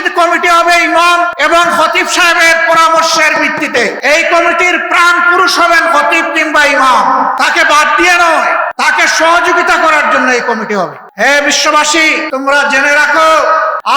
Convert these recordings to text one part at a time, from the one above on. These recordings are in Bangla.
মসজিদ কমিটি হবে ইমাম এবং খতিব সাহেবের পরামর্শের ভিত্তিতে। এই কমিটির প্রাণ পুরুষ হবেন খতিব কিংবা ইমাম, তাকে বাদ দিয়ে নয়, তাকে সহযোগিতা করার জন্য এই কমিটি হবে। হে বিশ্ববাসী, তোমরা জেনে রাখো,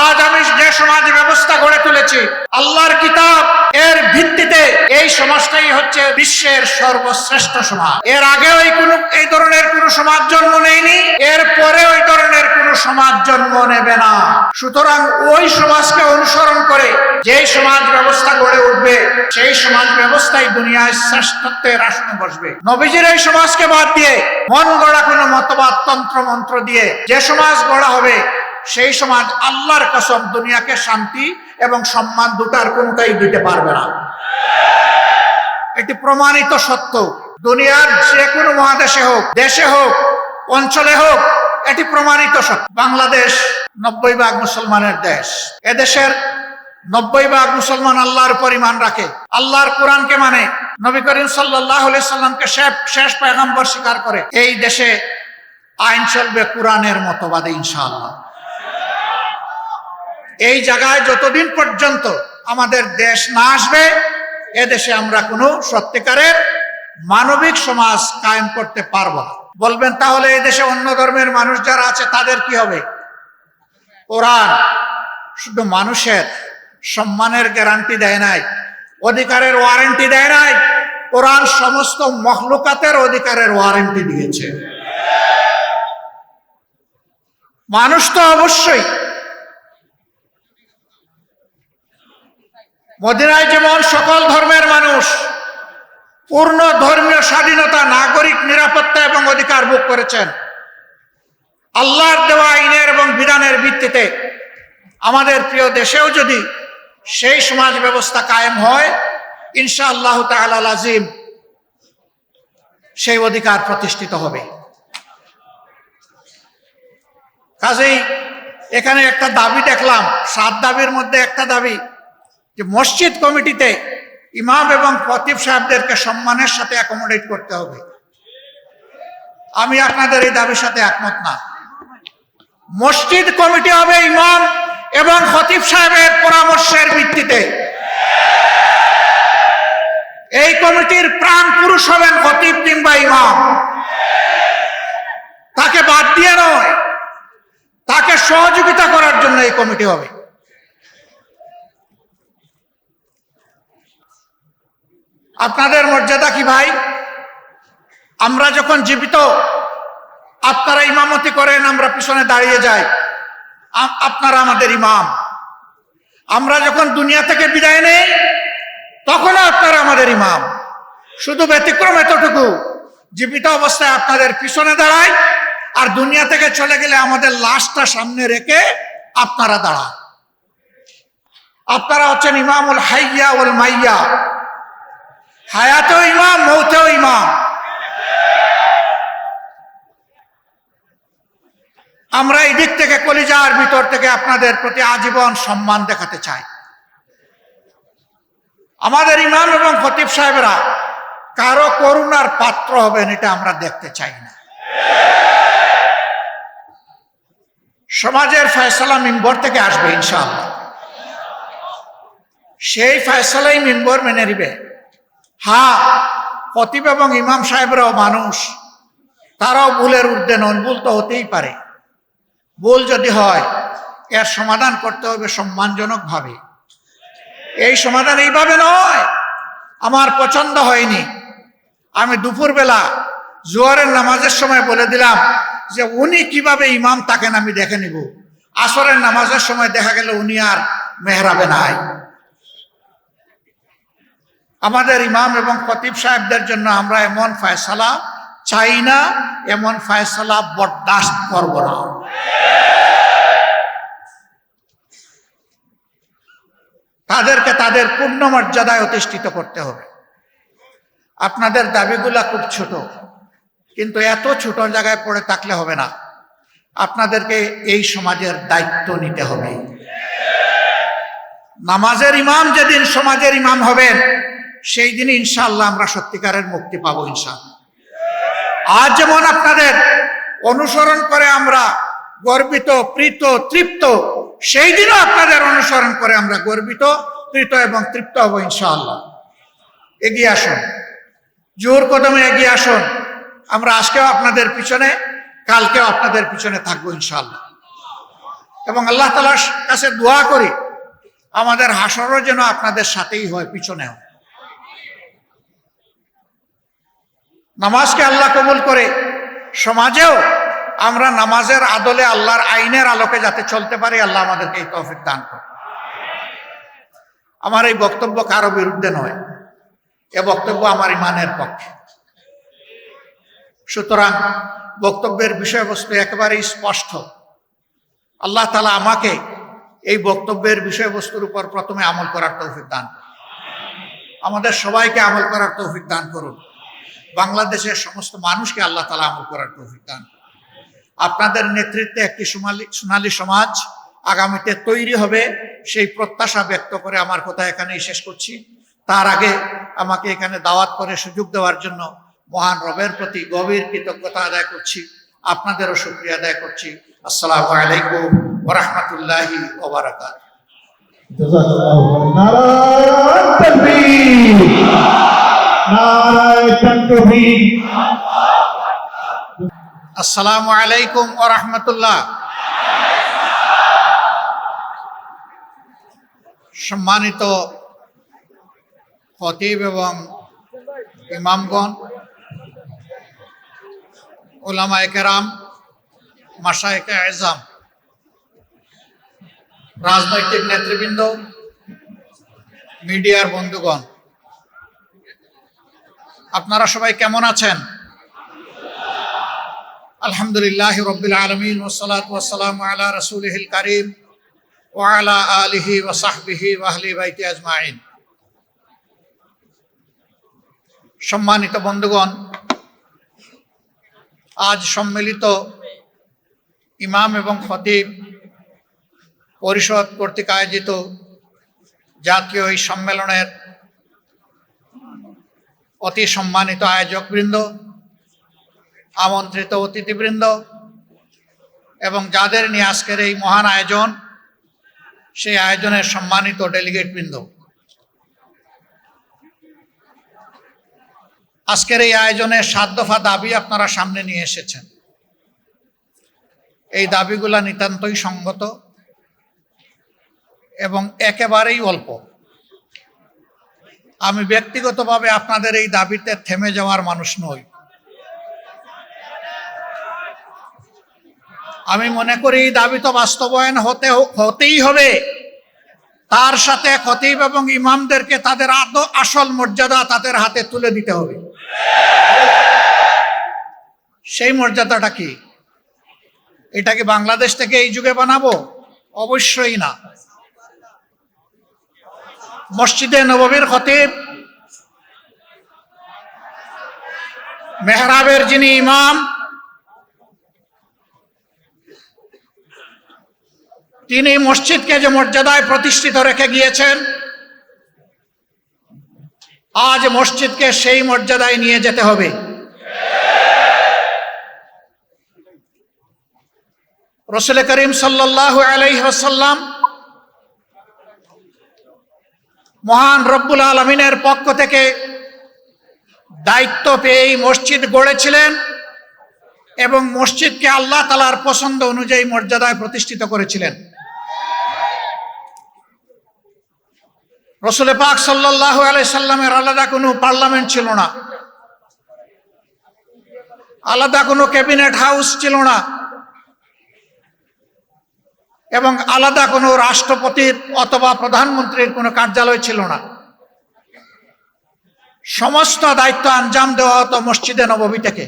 আজ আমি যে সমাজ ব্যবস্থা গড়ে তুলেছি আল্লাহর কিতাব এর ভিত্তিতে, এই সমাজটাই হচ্ছে বিশ্বের সর্বশ্রেষ্ঠ সমাজ। এর আগেও এই ধরনের কোন সমাজ জন্ম নেয়নি, এর পরে ওই ধরনের কোন সমাজ জন্ম নেবে না। সুতরাং ওই সমাজকে অনুসরণ করে যেই সমাজ ব্যবস্থা গড়ে উঠবে, সেই সমাজ ব্যবস্থাই দুনিয়ায় শ্রেষ্ঠত্বের আসনে বসবে। নবীজির এই সমাজকে বাদ দিয়ে মন গড়া কোনো মতবাদ তন্ত্র মন্ত্র দিয়ে যে সমাজ গড়া হবে, সেই সমাজ আল্লাহর কসম দুনিয়াকে শান্তি এবং সম্মান দুটার কোনটাই দিতে পারবে না। এটি প্রমাণিত সত্য। দুনিয়ার যে কোনো মহাদেশে হোক, দেশে হোক, অঞ্চলে হোক, এটি প্রমাণিত সত্য। বাংলাদেশ 90% মুসলমানের দেশ। এদেশের 90% মুসলমান আল্লাহর উপর ঈমান রাখে, আল্লাহর কোরআনকে মানে, নবী করিম সাল্লাল্লাহু আলাইহি সাল্লামকে শেষ পয়গম্বর স্বীকার করে। এই দেশে আইন চলবে কোরআনের মতবাদে ইনশাআল্লাহ। এই জায়গায় যতদিন পর্যন্ত আমাদের দেশ না আসবে, এদেশে আমরা কোনো সত্যিকারের মানবিক সমাজ কায়েম করতে পারবো না। বলবেন তাহলে এই দেশে অন্য ধর্মের মানুষ যারা আছে তাদের কি হবে? কোরআন শুধু মানুষের সম্মানের গ্যারান্টি দেয় নাই, অধিকারের ওয়ারেন্টি দেয় নাই, কোরআন সমস্ত মখলুকাতের অধিকারের ওয়ারেন্টি দিয়েছে। মানুষ তো অবশ্যই, মদিনায় যেমন সকল ধর্মের মানুষ পূর্ণ ধর্মীয় স্বাধীনতা, নাগরিক নিরাপত্তা এবং অধিকার ভোগ করেছেন, আল্লাহর দেওয়া আইনের এবং বিধানের ভিত্তিতে আমাদের প্রিয় দেশেও যদি সেই সমাজ ব্যবস্থা কায়েম হয়, ইনশাআল্লাহ তাআলা লাজিম সেই অধিকার প্রতিষ্ঠিত হবে। কাজেই এখানে একটা দাবি দেখলাম, 7 দাবির মধ্যে একটা দাবি যে মসজিদ কমিটিতে ইমাম এবং খতিব সাহেবদেরকে সম্মানের সাথে অ্যাকোমোডেট করতে হবে। আমি আপনাদের এই দাবির সাথে একমত না। মসজিদ কমিটি হবে ইমাম এবং খতিব সাহেবের পরামর্শের ভিত্তিতে। এই কমিটির প্রাণ পুরুষ হবেন খতিব কিংবা ইমাম, তাকে বাদ দিয়ে নয়, তাকে সহযোগিতা করার জন্য এই কমিটি হবে। আপনাদের মর্যাদা কি ভাই? আমরা যখন জীবিত আপনারা ইমামতি করেন, আমরা পিছনে দাঁড়িয়ে যাই, আপনারা আমাদের ইমাম। আমরা যখন দুনিয়া থেকে বিদায় নেই, তখনও আপনারা আমাদের ইমাম। শুধু ব্যতিক্রম এতটুকু, জীবিত অবস্থায় আপনাদের পিছনে দাঁড়াই, আর দুনিয়া থেকে চলে গেলে আমাদের লাশটা সামনে রেখে আপনারা দাঁড়ান। আপনারা হচ্ছেন ইমামুল হাইয়া ওয়াল মাইয়া, হায়াতেও ইমাম, মৌতেও ইমাম। আমরা এই দিক থেকে কলিজার ভিতর থেকে আপনাদের প্রতি আজীবন সম্মান দেখাতে চাই। আমাদের ইমাম এবং খতিব সাহেবরা কারো করুণার পাত্র হবেন, এটা আমরা দেখতে চাই না। সমাজের ফয়সালা মিম্বর থেকে আসবে ইনশাআল্লাহ, সেই ফয়সালাই মিম্বর মেনে নিবে। হ্যাঁ, খতিব এবং ইমাম সাহেবরাও মানুষ, তারাও ভুলের ঊর্ধ্বে নন, ভুল তো হতেই পারে। ভুল যদি হয়, এর সমাধান করতে হবে সম্মানজনক ভাবে। এই সমাধান এইভাবে নয়, আমার পছন্দ হয়নি, আমি দুপুরবেলা জোহরের নামাজের সময় বলে দিলাম যে উনি কিভাবে ইমাম থাকেন আমি দেখে নিব, আসরের নামাজের সময় দেখা গেল উনি আর মেহরাবে নাই। আমাদের ইমাম এবং খতিব সাহেবদের জন্য আমরা এমন ফয়সালা চাই না, এমন ফয়সালা বরদাস্ত করব না। তাদেরকে তাদের পূর্ণ মর্যাদায় অধিষ্ঠিত করতে হবে। আপনাদের দাবিগুলা খুব ছোট, কিন্তু এত ছোট জায়গায় পড়ে থাকলে হবে না। আপনাদেরকে এই সমাজের দায়িত্ব নিতে হবে। নামাজের ইমাম যেদিন সমাজের ইমাম হবেন, সেই দিন ইনশাআল্লাহ আমরা সত্যিকারের মুক্তি পাবো ইনশাআল্লাহ। আজ যেমন আপনাদের অনুসরণ করে আমরা গর্বিত, প্রীত, তৃপ্ত, সেই দিনও আপনাদের অনুসরণ করে আমরা গর্বিত, কৃত এবং তৃপ্ত হব ইনশাআল্লাহ। এগিয়ে আসুন, জোর কদমে এগিয়ে আসুন। আমরা আজকেও আপনাদের পিছনে, কালকেও আপনাদের পিছনে থাকবো ইনশাআল্লাহ। এবং আল্লাহ তাআলার কাছে দোয়া করি আমাদের হাসরও যেন আপনাদের সাথেই হয়, পিছনেও। নামাজকে আল্লাহ কবুল করে সমাজেও আমরা নামাজের আদলে আল্লাহর আইনের আলোকে যাতে চলতে পারি, আল্লাহ আমাদেরকে এই তৌফিক দান করে। আমার এই বক্তব্য কারো বিরুদ্ধে নয়, এ বক্তব্য আমার ইমানের পক্ষে। সুতরাং বক্তব্যের বিষয়বস্তু একেবারেই স্পষ্ট। আল্লাহ তাআলা আমাকে এই বক্তব্যের বিষয়বস্তুর উপর প্রথমে আমল করার তৌফিক দান করুন, আমাদের সবাইকে আমল করার তৌফিক দান করুন, বাংলাদেশের সমস্ত মানুষকে আল্লাহ তাআলা আমল করার তৌফিক দান করুন। আপনাদের নেতৃত্বে একটি সোনালী সমাজ আগামীতে তৈরি হবে, সেই প্রত্যাশা ব্যক্ত করে আমার কথা এখানেই শেষ করছি। তার আগে আমাকে এখানে দাওয়াত করে সুযোগ দেওয়ার জন্য মহান রবের প্রতি গভীর কৃতজ্ঞতা আদায় করছি, আপনাদেরও শুকরিয়া আদায় করছি। আসসালামু আলাইকুম ওয়া রাহমাতুল্লাহি ওয়া বারাকাতুহু। জাযাকাল্লাহু নারায়ে তাকবীর, নারায়ে তাকবীর। আসসালামু আলাইকুম ওয়া রাহমাতুল্লাহ। সম্মানিত খতিব এবং ইমামগণ, উলামায়ে কেরাম, মাশায়েখে আযম, রাজনৈতিক নেতৃবৃন্দ, মিডিয়ার বন্ধুগণ, আপনারা সবাই কেমন আছেন? আলহামদুলিল্লাহি রাব্বিল আলামিন ওয়াসসালাতু ওয়াসসালামু আলা রাসূলিহিল কারীম ওয়া আলা আলিহি ওয়া সাহবিহি ওয়া আহলি বাইতি আজমাইন। সম্মানিত বন্ধুগণ, আজ সম্মিলিত ইমাম এবং খতিব পরিষদ কর্তৃক আয়োজিত জাতীয় এই সম্মেলনের অতি সম্মানিত আয়োজকবৃন্দ, আমন্ত্রিত অতিথিবৃন্দ এবং যাদের নিয়ে আজকের এই মহান আয়োজন, সেই আয়োজনের সম্মানিত ডেলিগেটবৃন্দ, আজকের এই আয়োজনের 7 দফা দাবি আপনারা সামনে নিয়ে এসেছেন। এই দাবিগুলা নিতান্তই সঙ্গত এবং একেবারেই অল্প। আমি ব্যক্তিগতভাবে আপনাদের এই দাবিতে থেমে যাওয়ার মানুষ নই। আমি মনে করি এই দাবি তো বাস্তবায়ন হতেই হবে, তার সাথে খতিব এবং ইমামদেরকে তাদের আসল মর্যাদা তাদের হাতে তুলে দিতে হবে। সেই মর্যাদাটা কি? এটা কি বাংলাদেশ থেকে এই যুগে বানাবো? অবশ্যই না। মসজিদে নববীর খতিব, মেহরাবের যিনি ইমাম, তিনি মসজিদকে যে মর্যাদায় প্রতিষ্ঠিত রেখে গিয়েছেন, আজ মসজিদকে সেই মর্যাদায় নিয়ে যেতে হবে। রাসূল করিম সাল্লাল্লাহু আলাইহি ওয়াসাল্লাম মহান রব্বুল আলামিনের পক্ষ থেকে দায়িত্ব পেয়ে মসজিদ গড়েছিলেন এবং মসজিদকে আল্লাহ তাআলার পছন্দ অনুযায়ী মর্যাদায় প্রতিষ্ঠিত করেছিলেন। রাসূল পাক সাল্লাল্লাহু আলাইহি সাল্লামের আলাদা কোনো পার্লামেন্ট ছিল না, আলাদা কোনো ক্যাবিনেট হাউস ছিল না এবং আলাদা কোনো রাষ্ট্রপতির অথবা প্রধানমন্ত্রীর কোনো কার্যালয় ছিল না। সমস্ত দায়িত্ব আঞ্জাম দেওয়া হতো মসজিদে নববী থেকে।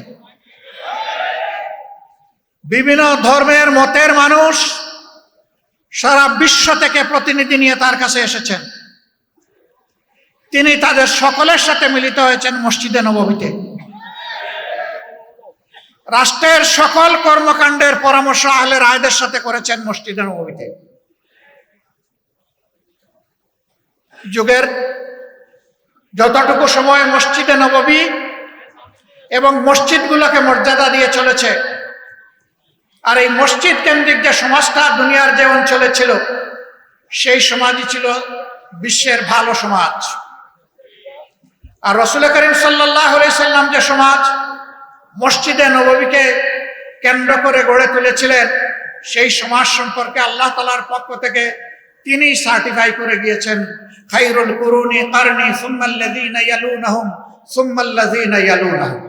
বিভিন্ন ধর্মের মতের মানুষ সারা বিশ্ব থেকে প্রতিনিধি নিয়ে তার কাছে এসেছেন। তিনি তাদের সকলের সাথে মিলিত হয়েছেন মসজিদে নববীতে। রাষ্ট্রের সকল কর্মকাণ্ডের পরামর্শ আহলে রায়দের সাথে করেছেন মসজিদে নববীতে। যুগের যতটুকু সময় মসজিদে নববী এবং মসজিদগুলোকে মর্যাদা দিয়ে চলেছে, আর এই মসজিদ কেন্দ্রিক যে সমাজটা দুনিয়ার যে অঞ্চলে ছিল, সেই সমাজই ছিল বিশ্বের ভালো সমাজ। আর রাসূল করিম সাল্লাল্লাহু আলাইহি সাল্লাম যে সমাজ মসজিদে নববীকে কেন্দ্র করে গড়ে তুলেছিলেন, সেই সমাজ সম্পর্কে আল্লাহ তাআলার পক্ষ থেকে তিনি সার্টিফাই করে গিয়েছেন, খায়রুল কুরুনি কারনি সুম্মাল্লাযীনা ইয়ালুনাহুম সুম্মাল্লাযীনা ইয়ালুনাহুম।